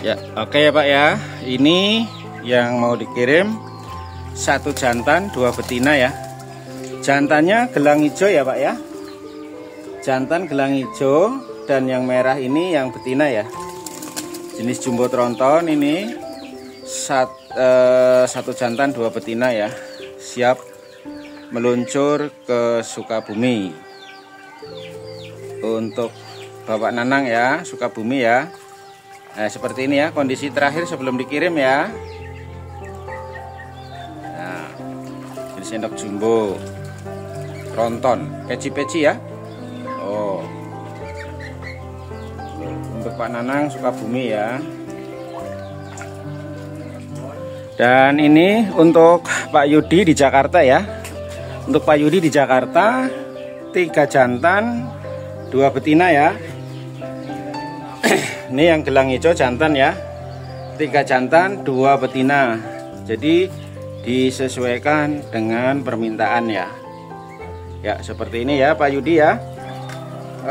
Ya, oke ya Pak ya. Ini yang mau dikirim satu jantan, dua betina ya. Jantannya gelang hijau ya Pak ya. Jantan gelang hijau dan yang merah ini yang betina ya. Jenis jumbo tronton ini satu jantan, dua betina ya. Siap meluncur ke Sukabumi. Untuk Bapak Nanang ya, Sukabumi ya. Nah, seperti ini ya kondisi terakhir sebelum dikirim ya. Nah, ini sendok jumbo tronton, peci-peci ya. Oh, untuk Pak Nanang Sukabumi ya. Dan ini untuk Pak Yudi di Jakarta ya. Untuk Pak Yudi di Jakarta 3 jantan, 2 betina ya. Ini yang gelang hijau jantan ya, 3 jantan 2 betina. Jadi disesuaikan dengan permintaan ya. Ya seperti ini ya Pak Yudi ya.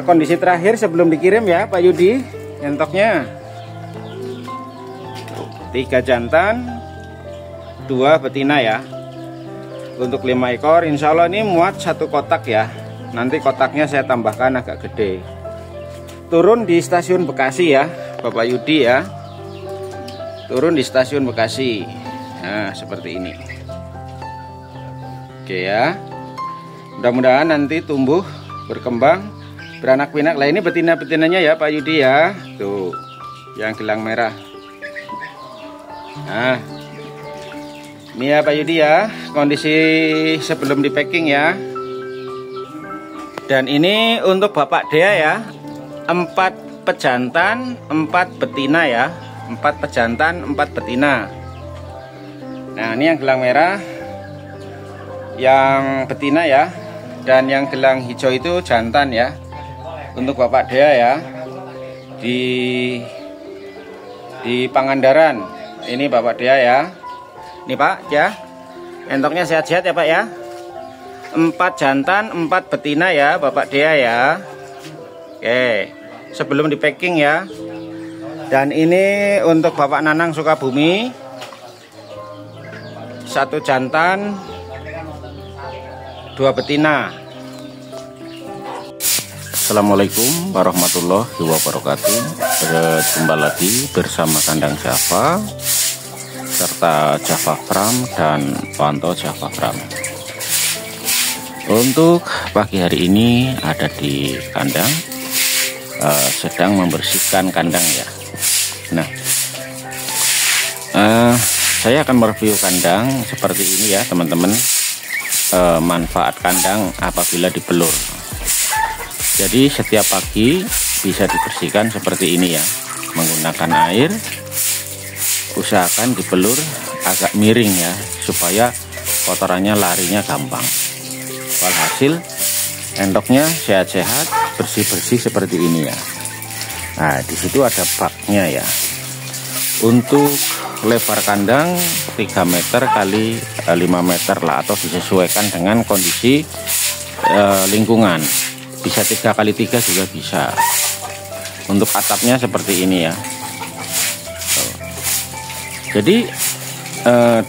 Kondisi terakhir sebelum dikirim ya Pak Yudi. Nyentoknya 3 jantan 2 betina ya. Untuk 5 ekor insya Allah ini muat 1 kotak ya. Nanti kotaknya saya tambahkan agak gede. Turun di stasiun Bekasi ya Bapak Yudi ya. Turun di stasiun Bekasi. Nah seperti ini. Oke ya. Mudah-mudahan nanti tumbuh, berkembang, beranak pinak. Lah ini betina-betinanya ya Pak Yudi ya. Tuh yang gelang merah. Nah ini ya Pak Yudi ya, kondisi sebelum di packing ya. Dan ini untuk Bapak Dea ya, 4 pejantan, 4 betina ya. 4 pejantan, 4 betina. Nah ini yang gelang merah, yang betina ya. Dan yang gelang hijau itu jantan ya. Untuk Bapak Dea ya, di Pangandaran. Ini Bapak Dea ya. Ini Pak ya, entoknya sehat-sehat ya Pak ya. 4 jantan, 4 betina ya Bapak Dea ya. Oke, sebelum di packing ya. Dan ini untuk Bapak Nanang Sukabumi, 1 jantan 2 betina. Assalamualaikum warahmatullahi wabarakatuh. Berjumpa lagi bersama Kandang Java serta Java Farm dan Pantau Java Farm. Untuk pagi hari ini ada di kandang, sedang membersihkan kandang ya. Nah, saya akan mereview kandang seperti ini ya teman-teman. Manfaat kandang apabila dibelur. Jadi setiap pagi bisa dibersihkan seperti ini ya, menggunakan air. Usahakan dibelur agak miring ya, supaya kotorannya larinya gampang. Walhasil endoknya sehat-sehat, bersih-bersih seperti ini ya. Nah di situ ada baknya ya. Untuk lebar kandang 3 meter kali 5 meter lah, atau disesuaikan dengan kondisi lingkungan. Bisa 3 kali 3 juga bisa. Untuk atapnya seperti ini ya. Jadi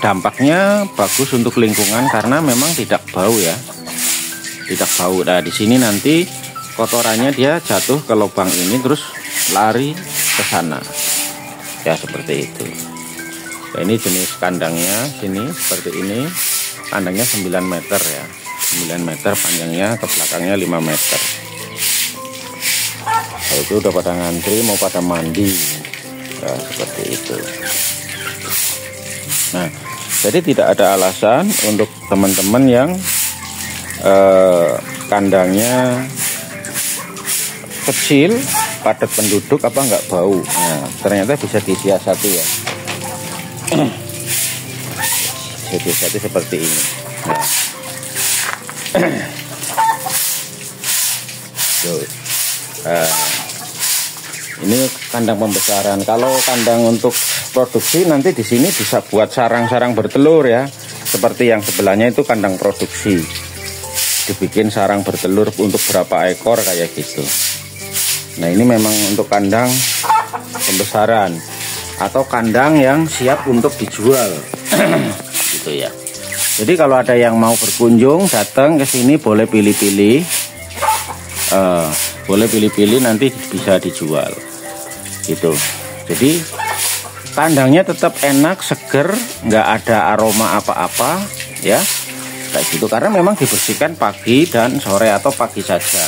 dampaknya bagus untuk lingkungan karena memang tidak bau ya, tidak bau. Nah di sini nanti kotorannya dia jatuh ke lubang ini terus lari ke sana ya, seperti itu. Nah, ini jenis kandangnya sini seperti ini. Kandangnya 9 meter ya, 9 meter panjangnya, ke belakangnya 5 meter. Nah, itu udah pada ngantri mau pada mandi ya, seperti itu. Nah, jadi tidak ada alasan untuk teman-teman yang kandangnya kecil, padat penduduk, apa nggak bau. Nah, ternyata bisa disiasati ya. Disiasati seperti ini. Nah. Ini kandang pembesaran. Kalau kandang untuk produksi nanti di sini bisa buat sarang-sarang bertelur ya. Seperti yang sebelahnya itu kandang produksi. Dibikin sarang bertelur untuk berapa ekor kayak gitu. Nah ini memang untuk kandang pembesaran. atau kandang yang siap untuk dijual. Gitu ya. Jadi kalau ada yang mau berkunjung datang ke sini boleh pilih-pilih, nanti bisa dijual gitu. Jadi kandangnya tetap enak, seger, nggak ada aroma apa-apa ya, kayak gitu, karena memang dibersihkan pagi dan sore atau pagi saja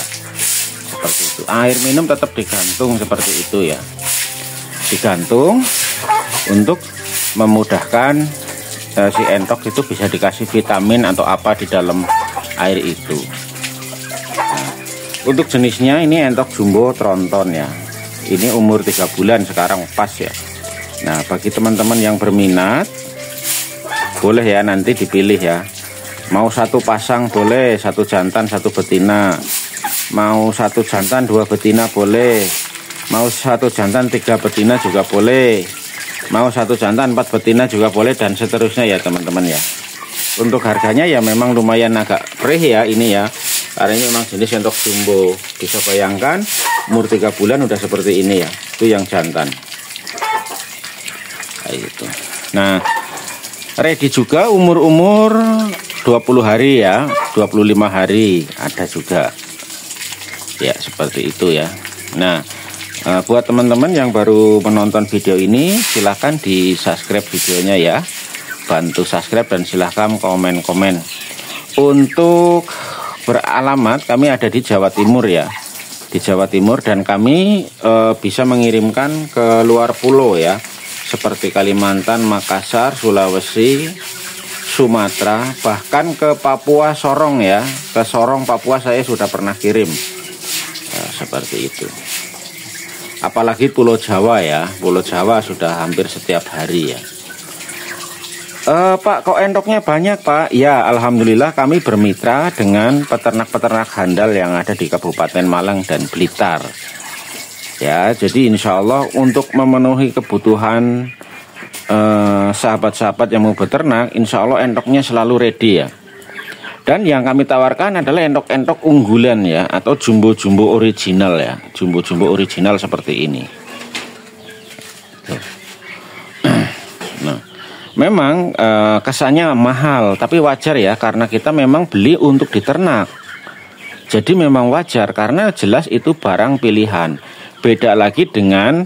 seperti itu. Air minum tetap digantung seperti itu ya, digantung untuk memudahkan si entok itu bisa dikasih vitamin atau apa di dalam air itu. Nah, untuk jenisnya ini entok jumbo tronton ya, ini umur 3 bulan sekarang pas ya. Nah, bagi teman-teman yang berminat boleh ya, nanti dipilih ya, mau satu pasang boleh, satu jantan satu betina, mau satu jantan 2 betina boleh, mau satu jantan 3 betina juga boleh, mau satu jantan 4 betina juga boleh, dan seterusnya ya teman-teman ya. Untuk harganya ya memang lumayan agak perih ya ini ya, karena ini memang jenis entok jumbo. Bisa bayangkan umur 3 bulan udah seperti ini ya, itu yang jantan kayak gitu. Nah, ready juga umur 20 hari ya, 25 hari ada juga ya, seperti itu ya. Nah, buat teman-teman yang baru menonton video ini, silahkan di subscribe videonya ya, bantu subscribe dan silahkan komen-komen. Untuk beralamat, kami ada di Jawa Timur ya, di Jawa Timur, dan kami bisa mengirimkan ke luar pulau ya, seperti Kalimantan, Makassar, Sulawesi, Sumatera, bahkan ke Papua Sorong ya, ke Sorong Papua saya sudah pernah kirim ya, seperti itu. Apalagi Pulau Jawa ya, Pulau Jawa sudah hampir setiap hari ya. Pak, kok entoknya banyak Pak? Ya, alhamdulillah kami bermitra dengan peternak-peternak handal yang ada di Kabupaten Malang dan Blitar. Ya, jadi insya Allah untuk memenuhi kebutuhan sahabat-sahabat yang mau beternak, insya Allah entoknya selalu ready ya. Dan yang kami tawarkan adalah entok-entok unggulan ya, atau jumbo-jumbo original ya, jumbo-jumbo original seperti ini. Nah, memang kesannya mahal, tapi wajar ya, karena kita memang beli untuk diternak. Jadi memang wajar, karena jelas itu barang pilihan. Beda lagi dengan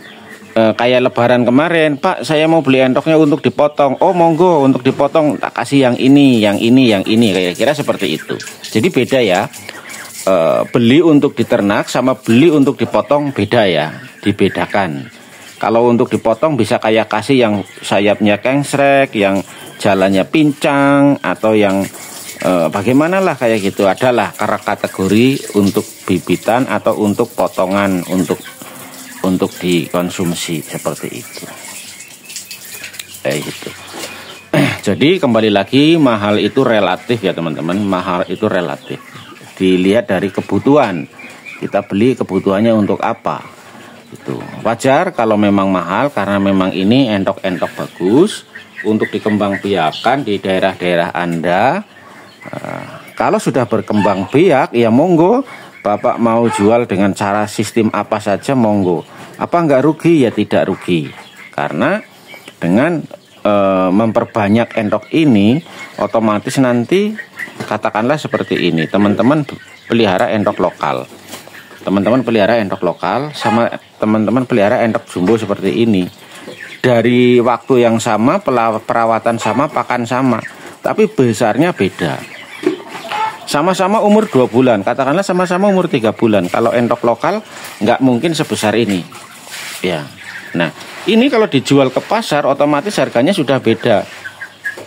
kayak lebaran kemarin, Pak saya mau beli entoknya untuk dipotong, oh monggo untuk dipotong, tak kasih yang ini, yang ini, yang ini, kira-kira seperti itu. Jadi beda ya, beli untuk diternak sama beli untuk dipotong beda ya, dibedakan. Kalau untuk dipotong bisa kayak kasih yang sayapnya kengsrek, yang jalannya pincang, atau yang bagaimana lah kayak gitu. Adalah kategori untuk bibitan atau untuk potongan untuk dikonsumsi seperti itu. Kayak gitu. Jadi kembali lagi, mahal itu relatif ya teman-teman, mahal itu relatif. Dilihat dari kebutuhan. Kita beli kebutuhannya untuk apa? Itu wajar kalau memang mahal, karena memang ini entok-entok bagus untuk dikembangbiakan di daerah-daerah Anda. Kalau sudah berkembang biak ya monggo, Bapak mau jual dengan cara sistem apa saja monggo. Apa enggak rugi? Ya tidak rugi, karena dengan memperbanyak entok ini otomatis nanti katakanlah seperti ini, teman-teman pelihara entok lokal, teman-teman pelihara entok lokal sama teman-teman pelihara entok jumbo seperti ini, dari waktu yang sama, perawatan sama, pakan sama, tapi besarnya beda. Sama-sama umur 2 bulan, katakanlah sama-sama umur 3 bulan. Kalau entok lokal nggak mungkin sebesar ini ya. Nah, ini kalau dijual ke pasar otomatis harganya sudah beda.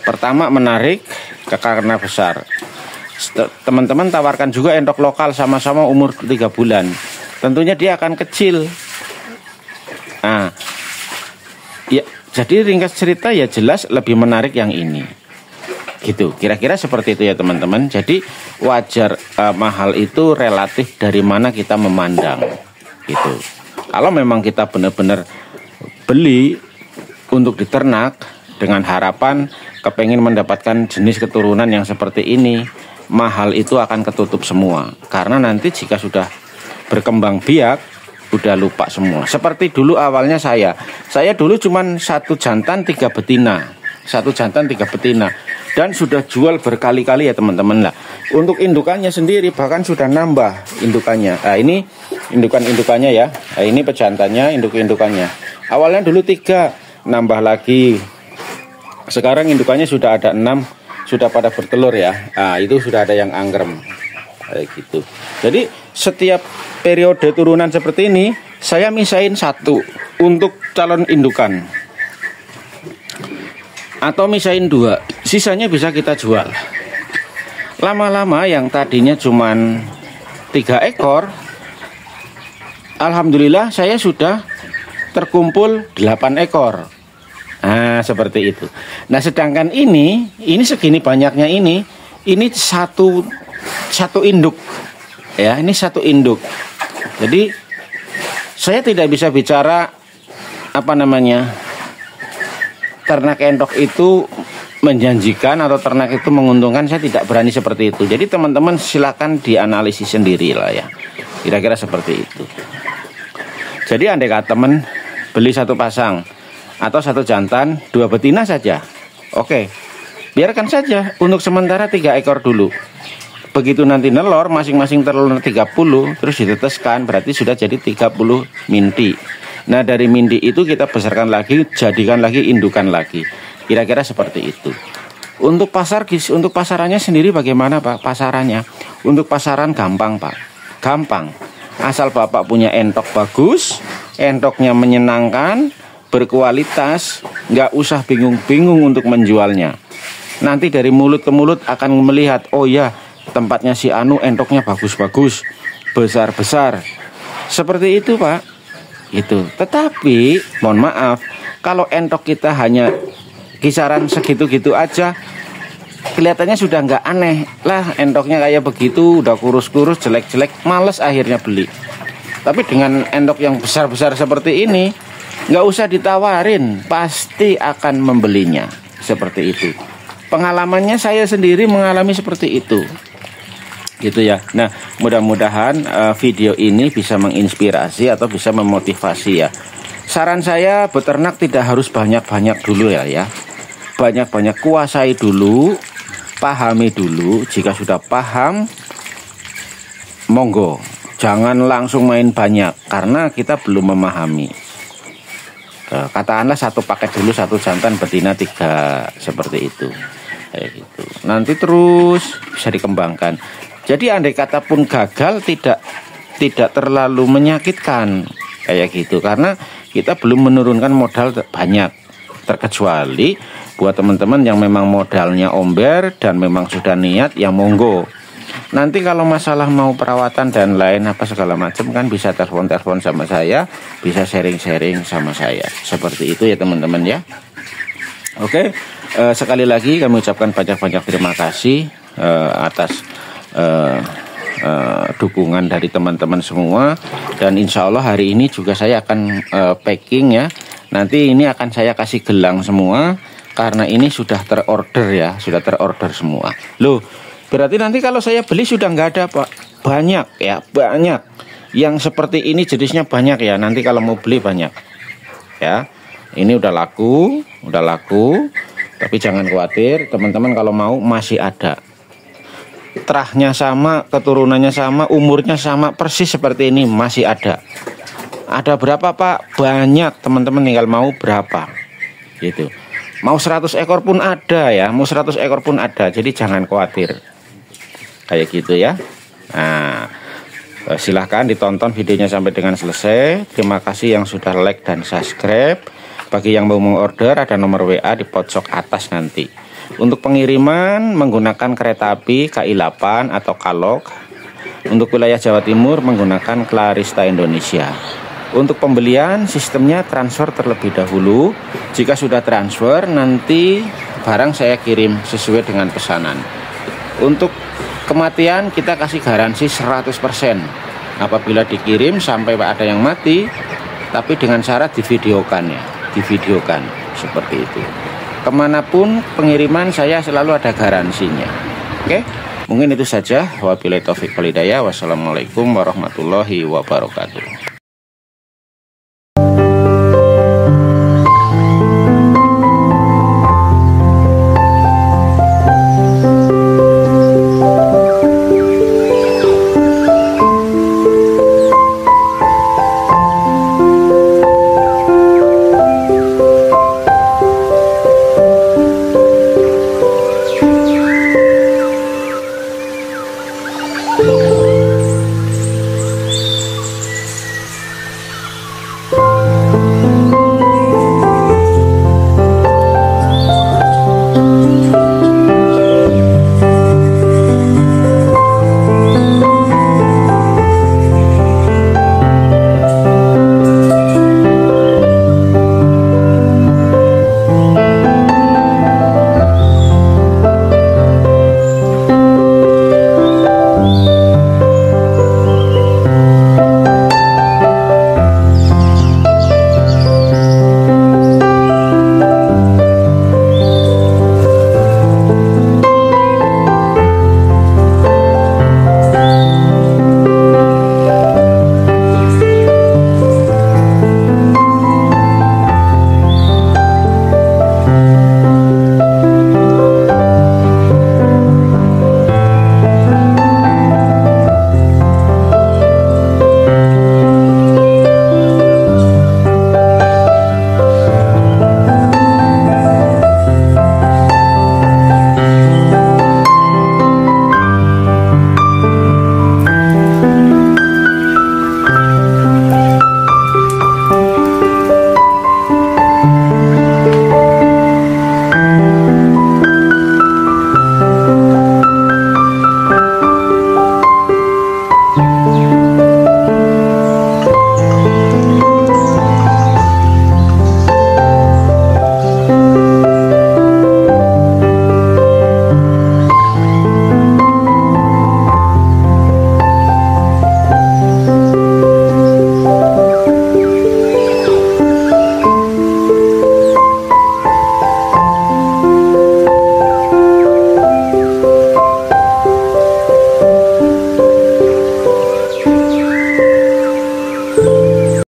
Pertama menarik karena besar. Teman-teman tawarkan juga entok lokal sama-sama umur 3 bulan, tentunya dia akan kecil. Nah ya, jadi ringkas cerita ya jelas lebih menarik yang ini gitu, kira-kira seperti itu ya teman-teman. Jadi wajar, mahal itu relatif dari mana kita memandang gitu. Kalau memang kita benar-benar beli untuk diternak dengan harapan kepengen mendapatkan jenis keturunan yang seperti ini, mahal itu akan ketutup semua. Karena nanti jika sudah berkembang biak udah lupa semua. Seperti dulu awalnya saya dulu cuman 1 jantan 3 betina, 1 jantan 3 betina, dan sudah jual berkali-kali ya teman-teman lah. Untuk indukannya sendiri bahkan sudah nambah indukannya. Nah ini indukannya ya, nah, ini pejantannya, indukannya. Awalnya dulu 3, nambah lagi. Sekarang indukannya sudah ada 6, sudah pada bertelur ya. Nah itu sudah ada yang anggrem kayak gitu. Jadi setiap periode turunan seperti ini saya misahin 1 untuk calon indukan, atau misahin 2, sisanya bisa kita jual. Lama-lama yang tadinya cuman 3 ekor, alhamdulillah saya sudah terkumpul 8 ekor. Nah seperti itu. Nah sedangkan ini segini banyaknya ini satu induk ya, ini 1 induk. Jadi saya tidak bisa bicara apa namanya, ternak entok itu menjanjikan atau ternak itu menguntungkan. Saya tidak berani seperti itu. Jadi teman-teman silakan dianalisis sendiri lah ya, kira-kira seperti itu. Jadi andai kata teman beli 1 pasang atau 1 jantan 2 betina saja, oke, biarkan saja untuk sementara 3 ekor dulu. Begitu nanti nelor, masing-masing telur 30, terus diteteskan, berarti sudah jadi 30 minti. Nah dari minti itu kita besarkan lagi, jadikan lagi indukan lagi. Kira-kira seperti itu. Untuk pasarannya sendiri bagaimana Pak? Pasarannya untuk pasaran gampang Pak, gampang. Asal Bapak punya entok bagus, entoknya menyenangkan, berkualitas, nggak usah bingung-bingung untuk menjualnya. Nanti dari mulut ke mulut akan melihat, oh ya, tempatnya si Anu entoknya bagus-bagus, besar-besar. Seperti itu Pak. Itu. Tetapi mohon maaf, kalau entok kita hanya kisaran segitu-gitu aja, kelihatannya sudah nggak aneh lah. Entoknya kayak begitu, udah kurus-kurus, jelek-jelek, males akhirnya beli. Tapi dengan entok yang besar-besar seperti ini, nggak usah ditawarin, pasti akan membelinya. Seperti itu. Pengalamannya saya sendiri mengalami seperti itu. Gitu ya. Nah, mudah-mudahan video ini bisa menginspirasi atau bisa memotivasi ya. Saran saya, beternak tidak harus banyak-banyak dulu ya. Banyak-banyak kuasai dulu, pahami dulu. Jika sudah paham, monggo. Jangan langsung main banyak karena kita belum memahami. Katakanlah 1 paket dulu, 1 jantan betina 3, seperti itu. Kayak gitu. Nanti terus bisa dikembangkan. Jadi andai kata pun gagal tidak terlalu menyakitkan kayak gitu, karena kita belum menurunkan modal banyak. Terkecuali buat teman-teman yang memang modalnya omber dan memang sudah niat, yang monggo. Nanti kalau masalah mau perawatan dan lain apa segala macam kan bisa telepon sama saya, bisa sharing-sharing sama saya. Seperti itu ya teman-teman ya. Oke, sekali lagi kami ucapkan banyak-banyak terima kasih atas dukungan dari teman-teman semua. Dan insya Allah hari ini juga saya akan packing ya. Nanti ini akan saya kasih gelang semua, karena ini sudah terorder ya, sudah terorder semua. Loh, berarti nanti kalau saya beli sudah nggak ada Pak? Banyak ya, banyak. Yang seperti ini jenisnya banyak ya, nanti kalau mau beli banyak ya. Ini udah laku. Tapi jangan khawatir teman-teman, kalau mau masih ada. Terahnya sama, keturunannya sama, umurnya sama persis seperti ini, masih ada. Ada berapa Pak? Banyak teman-teman, tinggal mau berapa gitu. Mau 100 ekor pun ada ya, mau 100 ekor pun ada. Jadi jangan khawatir kayak gitu ya. Nah, silahkan ditonton videonya sampai dengan selesai. Terima kasih yang sudah like dan subscribe. Bagi yang mau mengorder, ada nomor WA di pojok atas nanti. Untuk pengiriman menggunakan kereta api KI8 atau Kalok. Untuk wilayah Jawa Timur menggunakan Clarista Indonesia. Untuk pembelian sistemnya transfer terlebih dahulu. Jika sudah transfer, nanti barang saya kirim sesuai dengan pesanan. Untuk kematian kita kasih garansi 100%. Apabila dikirim sampai ada yang mati, tapi dengan syarat divideokan ya, divideokan seperti itu. Kemanapun pengiriman saya selalu ada garansinya. Oke, mungkin itu saja. Wabillahi taufiq wal hidayah. Wassalamualaikum warahmatullahi wabarakatuh.